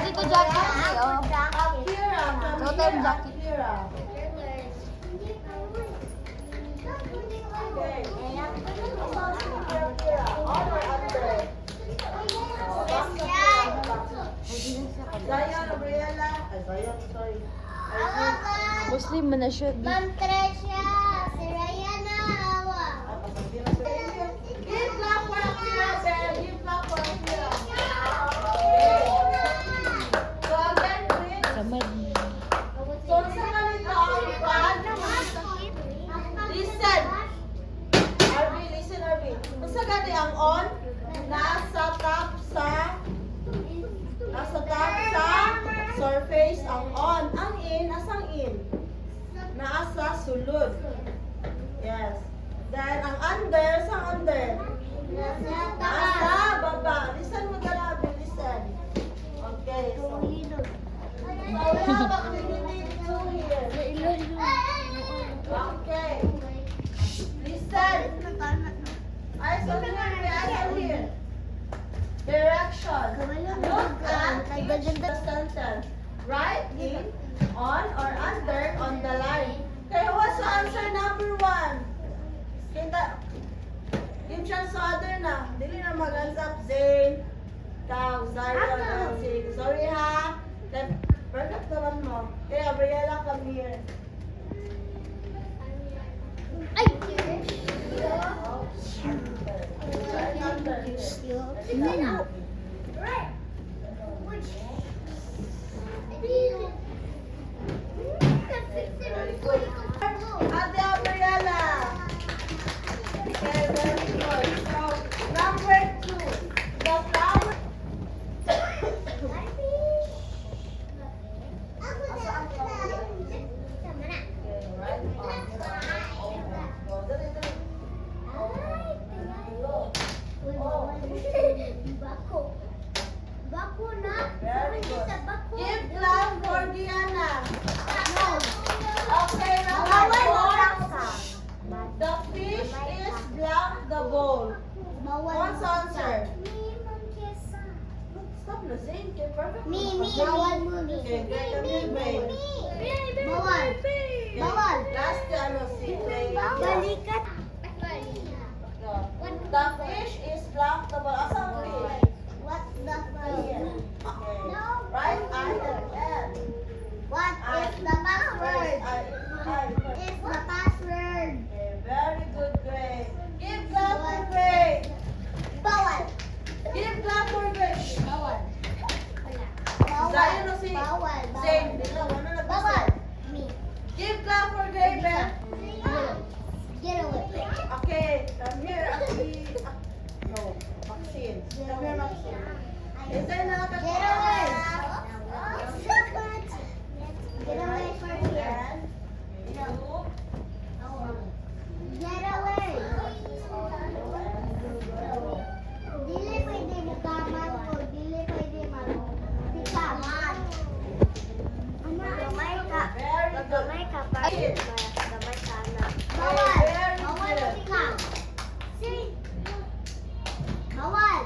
dito jacket eh, oh. Akira, come Ito here, yung jacket. Akira. Okay. Akira, on or under? Zion, Gabriela. Ay, Zion, sorry. Muslim man na siya. Ma'am Tresha, si Ryan na awa. Give clap for Akira, Ben. Give clap for Akira. So again, please. Samad. So, sa ganito ang pad. Listen. Arby, listen, Arby. Sa ganito ang on, nasa top sa surface ang on. Ang in, asang in? Nasa sulod. Yes. Then, ang under, saan under? Nasa baba. Listen mo dalabi, listen. Okay, so. So, we have activity 2 here. Okay. Listen. I saw here. Direction. Look at the sentence. Write in, on, or under, on the line. Okay, what's the answer number 1? Kita, give chance sa other na. Dili na mag-ansap. Zane, Tao, Zion, Elsie. Sorry ha. Then, perfect naman mo. Okay, Gabriela, come here. Ate Gabriela. Okay, very good. So, number 2. The flower. Very good. Give clap for Diana. Okay, number 4. The fish is black, the bowl. What's the answer? Stop na, Zane. Okay, perfect. Okay, great. Come here, babe. Last, si Clay. The fish is black, the bowl. Asang fish? Here. Okay. Right eye and end. What is the password? Is the password? Okay, very good, Gray. Give clap for Gray. Bawal. Give clap for Gray. Bawal. Zion o si Bawal. Zane. Dila, wala na Bawal. Me. Give clap for Gray, Ben. Get away. Okay, come here, Aki. No, Maxine. Come here, Maxine. Is there na Get away. Get away from here. Get away. Dili pwede bukaman ko. Dili pwede mag-tikaman. Gamay ka. Gamay ka pa. Gamay ka na. Bawal. Bawal ka. Bawal.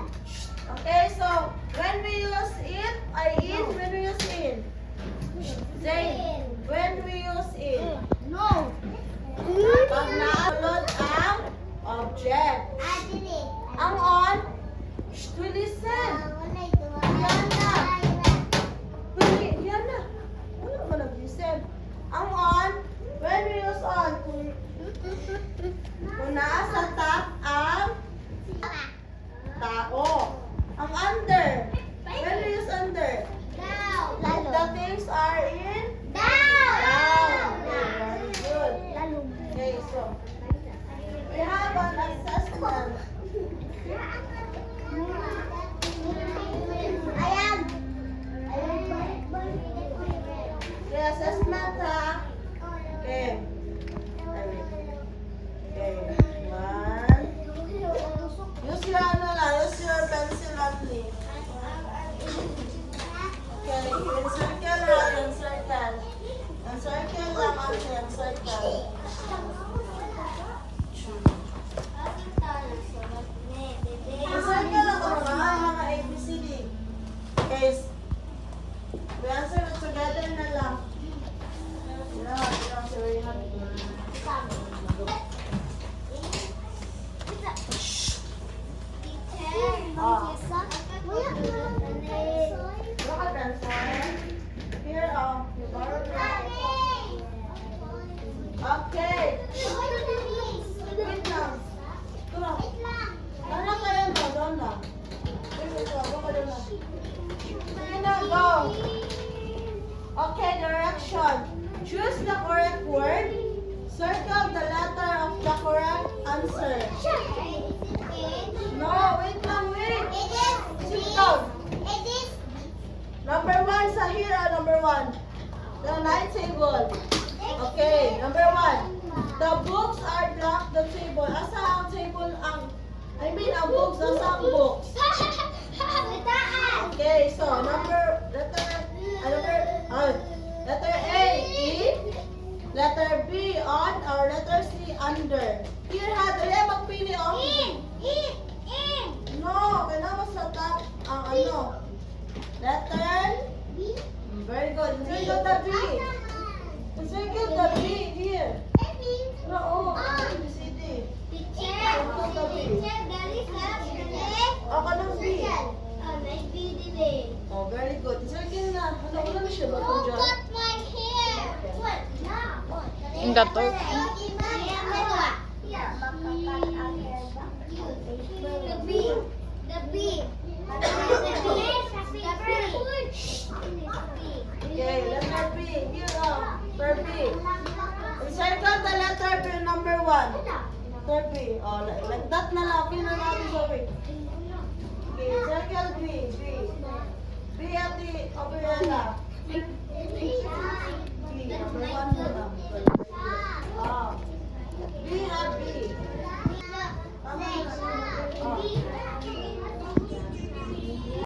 Okay, so when we use it, when we use in. Zane, when we use in. No. Pag naulod ang object. Adili. Ang on, to listen. Yan na. Wala naman nag-listen. Ang on, when we use on, kung nasa top ang tao. Ang under, when we use under, Down. the things are in Down. down. Very good. Lalo. Okay, so we have an assessment. Ayan. The assessment ha. Okay. Okay. 1. Use your use your pencil only. Okay, encircle lang, encircle. Encircle lang ang encircle. table. Okay, number 1. The books are blocked the table. Asa ang table ang ang books, asa ang books? Okay, so letter A, in, letter B, on, or letter C, under. Here ha, dali magpili on. No, kailangan sa top ang ano. Letter, very good. Circle the B. Circle the B here. No, ABCD. O, kanang B. Oh, very good. Circle na. Ano, wala na siya ba itong dyan? Ang gato. Okay, letter B. Here, letter B. Circle the letter B, number 1. Letter B. Oh, like that na lang. Pin na natin sa B. Okay, circle B. B at the umbrella.